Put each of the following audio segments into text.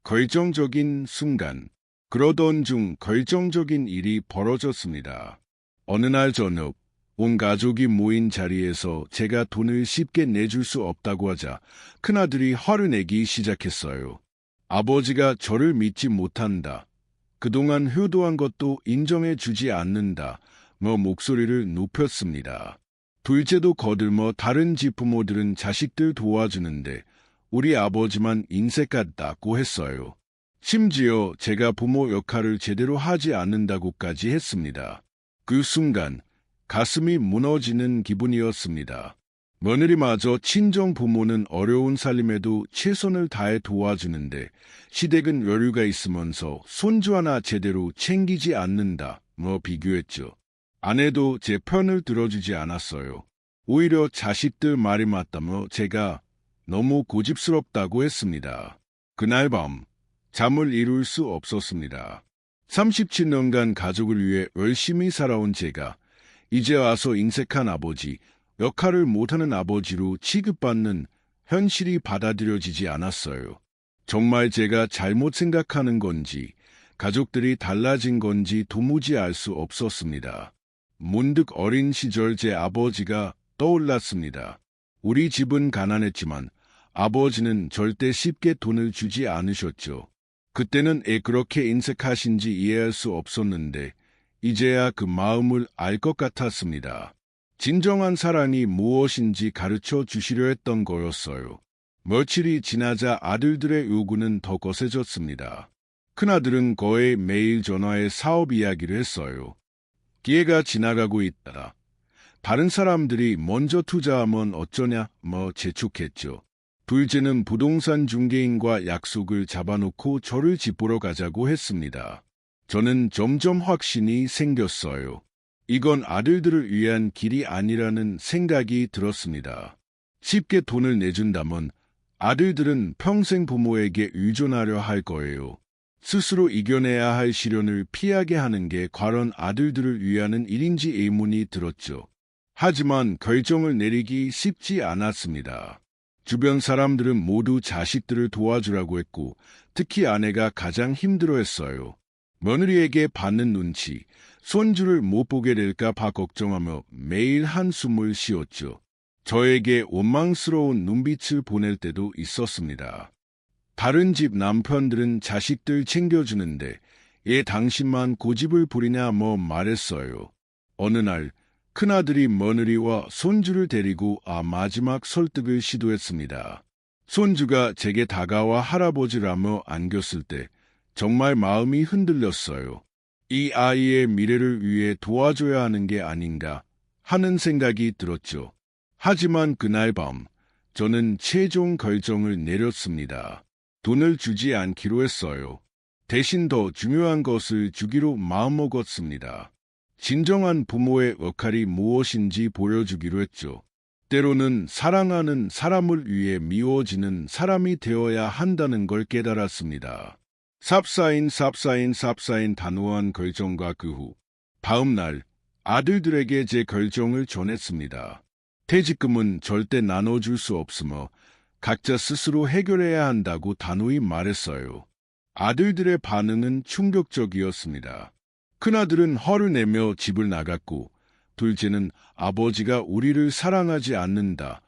결정적인 순간. 그러던 중 결정적인 일이 벌어졌습니다. 어느 날 저녁, 온 가족이 모인 자리에서 제가 돈을 쉽게 내줄 수 없다고 하자 큰아들이 화를 내기 시작했어요. 아버지가 저를 믿지 못한다. 그동안 효도한 것도 인정해 주지 않는다. 목소리를 높였습니다. 둘째도 거들며 다른 집 부모들은 자식들 도와주는데 우리 아버지만 인색 같다고 했어요. 심지어 제가 부모 역할을 제대로 하지 않는다고까지 했습니다. 그 순간 가슴이 무너지는 기분이었습니다. 며느리마저 친정 부모는 어려운 살림에도 최선을 다해 도와주는데 시댁은 여유가 있으면서 손주 하나 제대로 챙기지 않는다. 비교했죠. 아내도 제 편을 들어주지 않았어요. 오히려 자식들 말이 맞다며 제가 너무 고집스럽다고 했습니다. 그날 밤 잠을 이룰 수 없었습니다. 37년간 가족을 위해 열심히 살아온 제가 이제 와서 인색한 아버지, 역할을 못하는 아버지로 취급받는 현실이 받아들여지지 않았어요. 정말 제가 잘못 생각하는 건지, 가족들이 달라진 건지 도무지 알 수 없었습니다. 문득 어린 시절 제 아버지가 떠올랐습니다. 우리 집은 가난했지만 아버지는 절대 쉽게 돈을 주지 않으셨죠. 그때는 그렇게 인색하신지 이해할 수 없었는데 이제야 그 마음을 알 것 같았습니다. 진정한 사랑이 무엇인지 가르쳐 주시려 했던 거였어요. 며칠이 지나자 아들들의 요구는 더 거세졌습니다. 큰아들은 거의 매일 전화해 사업 이야기를 했어요. 기회가 지나가고 있다. 다른 사람들이 먼저 투자하면 어쩌냐 재촉했죠. 둘째는 부동산 중개인과 약속을 잡아놓고 저를 집 보러 가자고 했습니다. 저는 점점 확신이 생겼어요. 이건 아들들을 위한 길이 아니라는 생각이 들었습니다. 쉽게 돈을 내준다면 아들들은 평생 부모에게 의존하려 할 거예요. 스스로 이겨내야 할 시련을 피하게 하는 게 과연 아들들을 위하는 일인지 의문이 들었죠. 하지만 결정을 내리기 쉽지 않았습니다. 주변 사람들은 모두 자식들을 도와주라고 했고 특히 아내가 가장 힘들어했어요. 며느리에게 받는 눈치, 손주를 못 보게 될까 봐 걱정하며 매일 한숨을 쉬었죠. 저에게 원망스러운 눈빛을 보낼 때도 있었습니다. 다른 집 남편들은 자식들 챙겨주는데 당신만 고집을 부리냐 말했어요. 어느 날 큰아들이 며느리와 손주를 데리고 마지막 설득을 시도했습니다. 손주가 제게 다가와 할아버지라며 안겼을 때 정말 마음이 흔들렸어요. 이 아이의 미래를 위해 도와줘야 하는 게 아닌가 하는 생각이 들었죠. 하지만 그날 밤 저는 최종 결정을 내렸습니다. 돈을 주지 않기로 했어요. 대신 더 중요한 것을 주기로 마음먹었습니다. 진정한 부모의 역할이 무엇인지 보여주기로 했죠. 때로는 사랑하는 사람을 위해 미워지는 사람이 되어야 한다는 걸 깨달았습니다. 삽사인 단호한 결정과 그 후 다음 날 아들들에게 제 결정을 전했습니다. 퇴직금은 절대 나눠줄 수 없으며 각자 스스로 해결해야 한다고 단호히 말했어요. 아들들의 반응은 충격적이었습니다. 큰아들은 화를 내며 집을 나갔고 둘째는 아버지가 우리를 사랑하지 않는다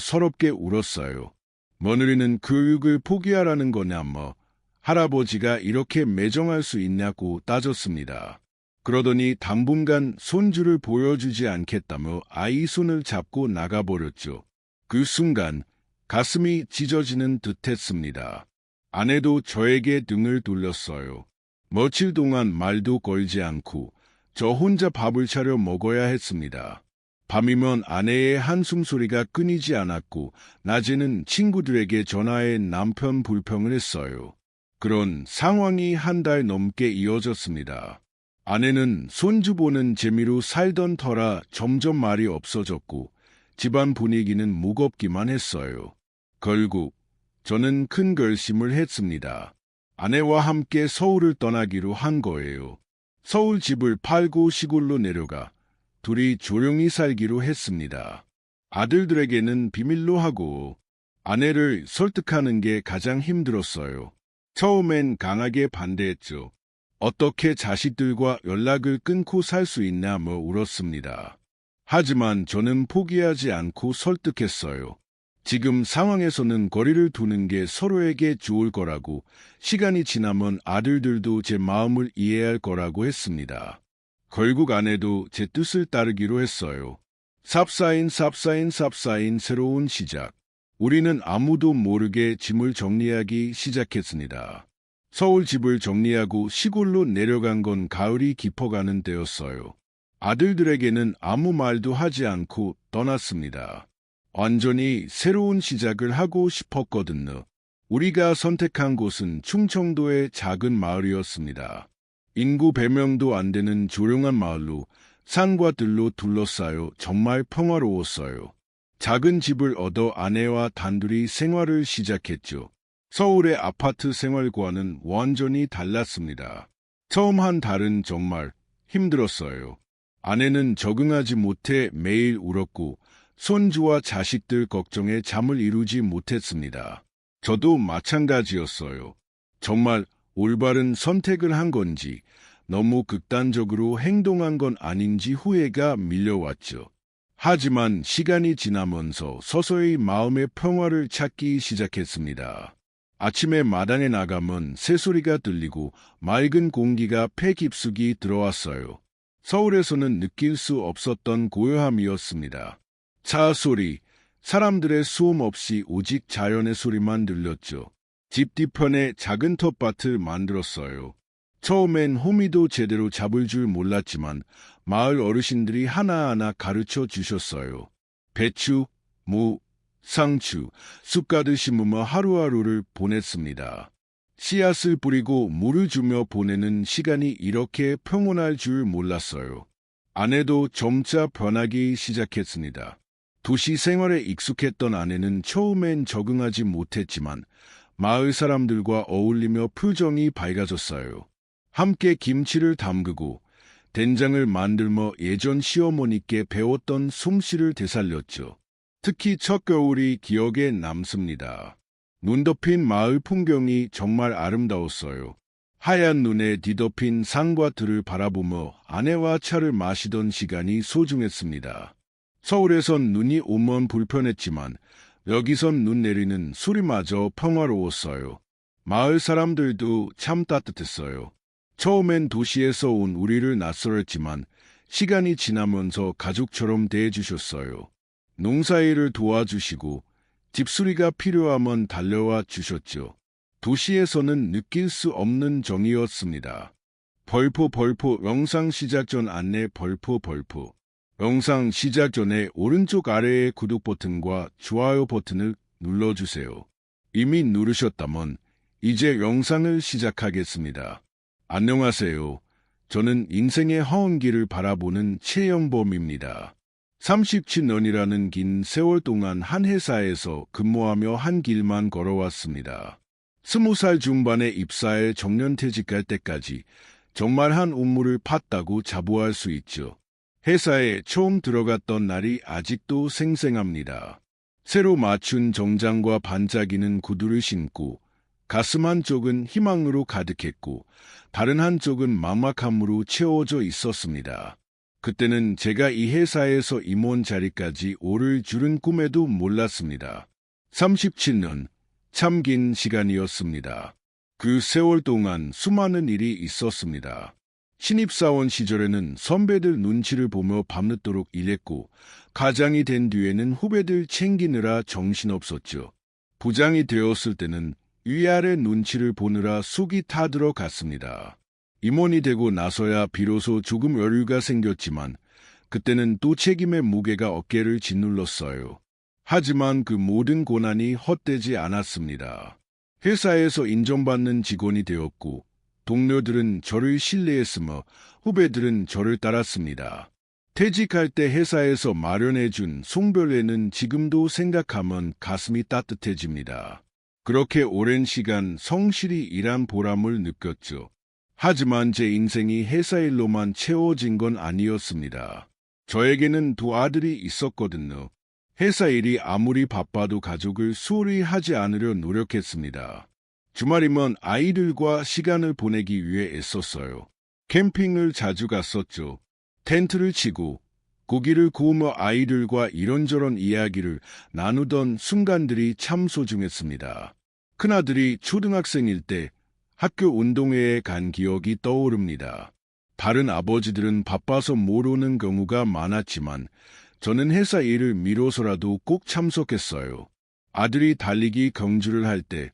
서럽게 울었어요. 며느리는 교육을 포기하라는 거냐 할아버지가 이렇게 매정할 수 있냐고 따졌습니다. 그러더니 당분간 손주를 보여주지 않겠다며 아이 손을 잡고 나가버렸죠. 그 순간 가슴이 찢어지는 듯했습니다. 아내도 저에게 등을 돌렸어요. 며칠 동안 말도 걸지 않고 저 혼자 밥을 차려 먹어야 했습니다. 밤이면 아내의 한숨 소리가 끊이지 않았고 낮에는 친구들에게 전화해 남편 불평을 했어요. 그런 상황이 한 달 넘게 이어졌습니다. 아내는 손주 보는 재미로 살던 터라 점점 말이 없어졌고 집안 분위기는 무겁기만 했어요. 결국 저는 큰 결심을 했습니다. 아내와 함께 서울을 떠나기로 한 거예요. 서울 집을 팔고 시골로 내려가 둘이 조용히 살기로 했습니다. 아들들에게는 비밀로 하고 아내를 설득하는 게 가장 힘들었어요. 처음엔 강하게 반대했죠. 어떻게 자식들과 연락을 끊고 살 수 있나 울었습니다. 하지만 저는 포기하지 않고 설득했어요. 지금 상황에서는 거리를 두는 게 서로에게 좋을 거라고, 시간이 지나면 아들들도 제 마음을 이해할 거라고 했습니다. 결국 아내도 제 뜻을 따르기로 했어요. 삽사인 새로운 시작. 우리는 아무도 모르게 짐을 정리하기 시작했습니다. 서울 집을 정리하고 시골로 내려간 건 가을이 깊어가는 때였어요. 아들들에게는 아무 말도 하지 않고 떠났습니다. 완전히 새로운 시작을 하고 싶었거든요. 우리가 선택한 곳은 충청도의 작은 마을이었습니다. 인구 100명도 안 되는 조용한 마을로 산과 들로 둘러싸여 정말 평화로웠어요. 작은 집을 얻어 아내와 단둘이 생활을 시작했죠. 서울의 아파트 생활과는 완전히 달랐습니다. 처음 한 달은 정말 힘들었어요. 아내는 적응하지 못해 매일 울었고 손주와 자식들 걱정에 잠을 이루지 못했습니다. 저도 마찬가지였어요. 정말 올바른 선택을 한 건지 너무 극단적으로 행동한 건 아닌지 후회가 밀려왔죠. 하지만 시간이 지나면서 서서히 마음의 평화를 찾기 시작했습니다. 아침에 마당에 나가면 새소리가 들리고 맑은 공기가 폐 깊숙이 들어왔어요. 서울에서는 느낄 수 없었던 고요함이었습니다. 차 소리, 사람들의 소음 없이 오직 자연의 소리만 들렸죠. 집 뒤편에 작은 텃밭을 만들었어요. 처음엔 호미도 제대로 잡을 줄 몰랐지만 마을 어르신들이 하나하나 가르쳐 주셨어요. 배추, 무, 상추, 쑥갓을 심으며 하루하루를 보냈습니다. 씨앗을 뿌리고 물을 주며 보내는 시간이 이렇게 평온할 줄 몰랐어요. 아내도 점차 변하기 시작했습니다. 도시 생활에 익숙했던 아내는 처음엔 적응하지 못했지만 마을 사람들과 어울리며 표정이 밝아졌어요. 함께 김치를 담그고 된장을 만들며 예전 시어머니께 배웠던 솜씨를 되살렸죠. 특히 첫 겨울이 기억에 남습니다. 눈 덮인 마을 풍경이 정말 아름다웠어요. 하얀 눈에 뒤덮인 산과 들을 바라보며 아내와 차를 마시던 시간이 소중했습니다. 서울에선 눈이 오면 불편했지만 여기선 눈 내리는 소리마저 평화로웠어요. 마을 사람들도 참 따뜻했어요. 처음엔 도시에서 온 우리를 낯설었지만 시간이 지나면서 가족처럼 대해주셨어요. 농사일을 도와주시고 집수리가 필요하면 달려와 주셨죠. 도시에서는 느낄 수 없는 정이었습니다. 벌포 영상 시작 전 안내 벌포. 영상 시작 전에 오른쪽 아래의 구독 버튼과 좋아요 버튼을 눌러주세요. 이미 누르셨다면 이제 영상을 시작하겠습니다. 안녕하세요. 저는 인생의 허운길을 바라보는 최영범입니다. 37년이라는 긴 세월 동안 한 회사에서 근무하며 한 길만 걸어왔습니다. 20살 중반에 입사해 정년퇴직할 때까지 정말 한 우물을 팠다고 자부할 수 있죠. 회사에 처음 들어갔던 날이 아직도 생생합니다. 새로 맞춘 정장과 반짝이는 구두를 신고 가슴 한쪽은 희망으로 가득했고 다른 한쪽은 막막함으로 채워져 있었습니다. 그때는 제가 이 회사에서 임원 자리까지 오를 줄은 꿈에도 몰랐습니다. 37년, 참 긴 시간이었습니다. 그 세월 동안 수많은 일이 있었습니다. 신입사원 시절에는 선배들 눈치를 보며 밤늦도록 일했고 과장이 된 뒤에는 후배들 챙기느라 정신없었죠. 부장이 되었을 때는 위아래 눈치를 보느라 속이 타들어갔습니다. 임원이 되고 나서야 비로소 조금 여유가 생겼지만 그때는 또 책임의 무게가 어깨를 짓눌렀어요. 하지만 그 모든 고난이 헛되지 않았습니다. 회사에서 인정받는 직원이 되었고 동료들은 저를 신뢰했으며 후배들은 저를 따랐습니다. 퇴직할 때 회사에서 마련해준 송별회는 지금도 생각하면 가슴이 따뜻해집니다. 그렇게 오랜 시간 성실히 일한 보람을 느꼈죠. 하지만 제 인생이 회사 일로만 채워진 건 아니었습니다. 저에게는 두 아들이 있었거든요. 회사 일이 아무리 바빠도 가족을 소홀히 하지 않으려 노력했습니다. 주말이면 아이들과 시간을 보내기 위해 애썼어요. 캠핑을 자주 갔었죠. 텐트를 치고 고기를 구우며 아이들과 이런저런 이야기를 나누던 순간들이 참 소중했습니다. 큰아들이 초등학생일 때 학교 운동회에 간 기억이 떠오릅니다. 다른 아버지들은 바빠서 못 오는 경우가 많았지만 저는 회사 일을 미뤄서라도 꼭 참석했어요. 아들이 달리기 경주를 할 때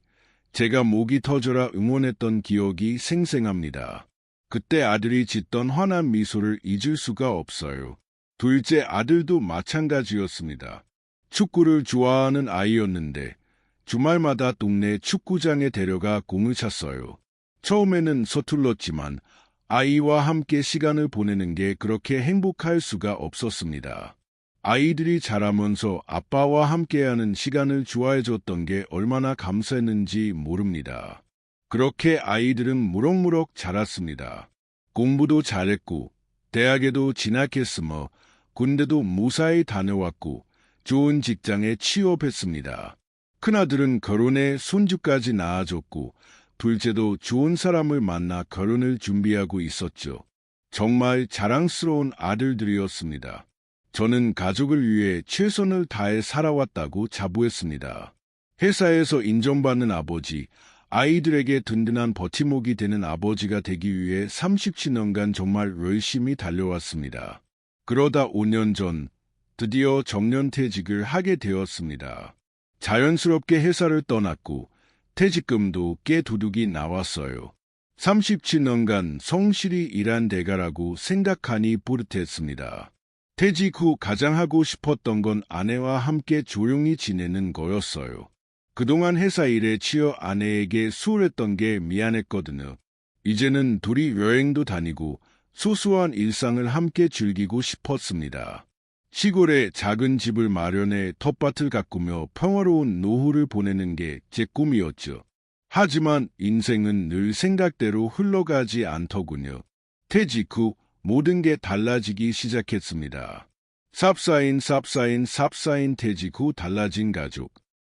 제가 목이 터져라 응원했던 기억이 생생합니다. 그때 아들이 짓던 환한 미소를 잊을 수가 없어요. 둘째 아들도 마찬가지였습니다. 축구를 좋아하는 아이였는데 주말마다 동네 축구장에 데려가 공을 찼어요. 처음에는 서툴렀지만 아이와 함께 시간을 보내는 게 그렇게 행복할 수가 없었습니다. 아이들이 자라면서 아빠와 함께하는 시간을 좋아해줬던 게 얼마나 감사했는지 모릅니다. 그렇게 아이들은 무럭무럭 자랐습니다. 공부도 잘했고 대학에도 진학했으며 군대도 무사히 다녀왔고 좋은 직장에 취업했습니다. 큰아들은 결혼해 손주까지 낳아줬고 둘째도 좋은 사람을 만나 결혼을 준비하고 있었죠. 정말 자랑스러운 아들들이었습니다. 저는 가족을 위해 최선을 다해 살아왔다고 자부했습니다. 회사에서 인정받는 아버지, 아이들에게 든든한 버팀목이 되는 아버지가 되기 위해 37년간 정말 열심히 달려왔습니다. 그러다 5년 전 드디어 정년퇴직을 하게 되었습니다. 자연스럽게 회사를 떠났고 퇴직금도 꽤 두둑이 나왔어요. 37년간 성실히 일한 대가라고 생각하니 뿌듯했습니다. 퇴직 후 가장 하고 싶었던 건 아내와 함께 조용히 지내는 거였어요. 그동안 회사 일에 치여 아내에게 수월했던 게 미안했거든요. 이제는 둘이 여행도 다니고 소소한 일상을 함께 즐기고 싶었습니다. 시골에 작은 집을 마련해 텃밭을 가꾸며 평화로운 노후를 보내는 게 제 꿈이었죠. 하지만 인생은 늘 생각대로 흘러가지 않더군요. 퇴직 후 모든 게 달라지기 시작했습니다. 삽사인 퇴직 후 달라진 가족.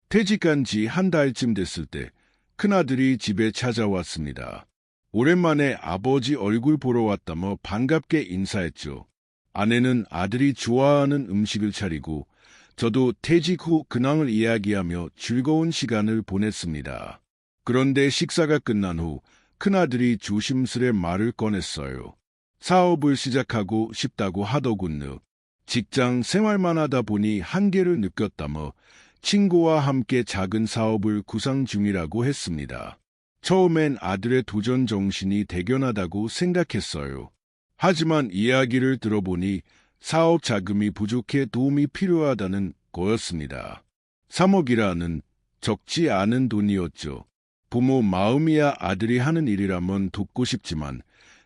퇴직한 지 한 달쯤 됐을 때 큰아들이 집에 찾아왔습니다. 오랜만에 아버지 얼굴 보러 왔다며 반갑게 인사했죠. 아내는 아들이 좋아하는 음식을 차리고 저도 퇴직 후 근황을 이야기하며 즐거운 시간을 보냈습니다. 그런데 식사가 끝난 후 큰아들이 조심스레 말을 꺼냈어요. 사업을 시작하고 싶다고 하더군요. 직장 생활만 하다 보니 한계를 느꼈다며 친구와 함께 작은 사업을 구상 중이라고 했습니다. 처음엔 아들의 도전 정신이 대견하다고 생각했어요. 하지만 이야기를 들어보니 사업 자금이 부족해 도움이 필요하다는 거였습니다. 3억이라는 적지 않은 돈이었죠. 부모 마음이야 아들이 하는 일이라면 돕고 싶지만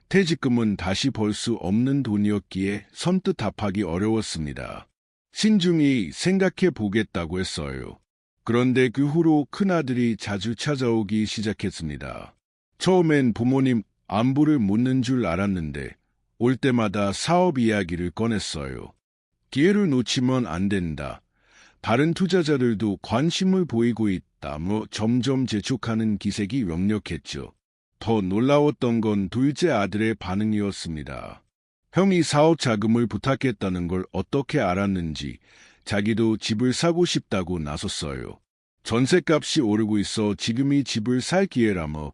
퇴직금은 다시 벌 수 없는 돈이었기에 선뜻 답하기 어려웠습니다. 신중히 생각해 보겠다고 했어요. 그런데 그 후로 큰아들이 자주 찾아오기 시작했습니다. 처음엔 부모님 안부를 묻는 줄 알았는데 올 때마다 사업 이야기를 꺼냈어요. 기회를 놓치면 안 된다. 다른 투자자들도 관심을 보이고 있다며 점점 재촉하는 기색이 역력했죠. 더 놀라웠던 건 둘째 아들의 반응이었습니다. 형이 사업 자금을 부탁했다는 걸 어떻게 알았는지 자기도 집을 사고 싶다고 나섰어요. 전셋값이 오르고 있어 지금이 집을 살 기회라며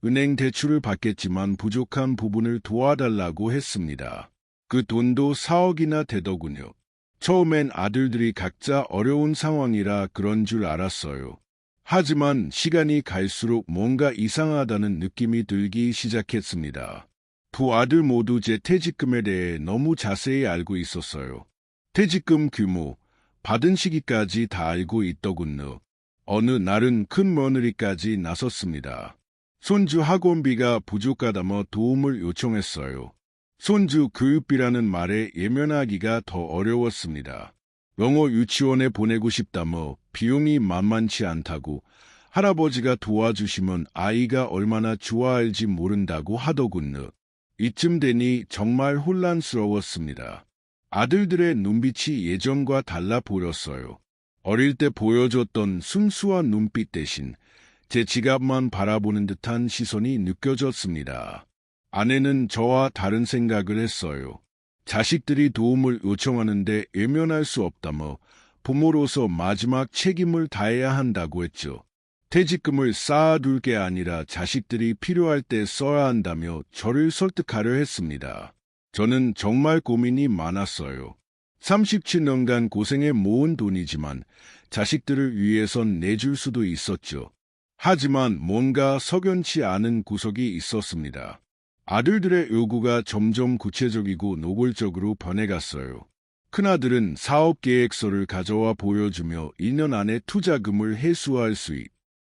은행 대출을 받겠지만 부족한 부분을 도와달라고 했습니다. 그 돈도 4억이나 되더군요. 처음엔 아들들이 각자 어려운 상황이라 그런 줄 알았어요. 하지만 시간이 갈수록 뭔가 이상하다는 느낌이 들기 시작했습니다. 두 아들 모두 제 퇴직금에 대해 너무 자세히 알고 있었어요. 퇴직금 규모, 받은 시기까지 다 알고 있더군요. 어느 날은 큰 며느리까지 나섰습니다. 손주 학원비가 부족하다며 도움을 요청했어요. 손주 교육비라는 말에 예면하기가 더 어려웠습니다. 영어 유치원에 보내고 싶다며 비용이 만만치 않다고 할아버지가 도와주시면 아이가 얼마나 좋아할지 모른다고 하더군요. 이쯤 되니 정말 혼란스러웠습니다. 아들들의 눈빛이 예전과 달라 보였어요. 어릴 때 보여줬던 순수한 눈빛 대신 제 지갑만 바라보는 듯한 시선이 느껴졌습니다. 아내는 저와 다른 생각을 했어요. 자식들이 도움을 요청하는데 외면할 수 없다며 부모로서 마지막 책임을 다해야 한다고 했죠. 퇴직금을 쌓아둘 게 아니라 자식들이 필요할 때 써야 한다며 저를 설득하려 했습니다. 저는 정말 고민이 많았어요. 37년간 고생해 모은 돈이지만 자식들을 위해선 내줄 수도 있었죠. 하지만 뭔가 석연치 않은 구석이 있었습니다. 아들들의 요구가 점점 구체적이고 노골적으로 변해갔어요. 큰아들은 사업 계획서를 가져와 보여주며 1년 안에 투자금을 회수할 수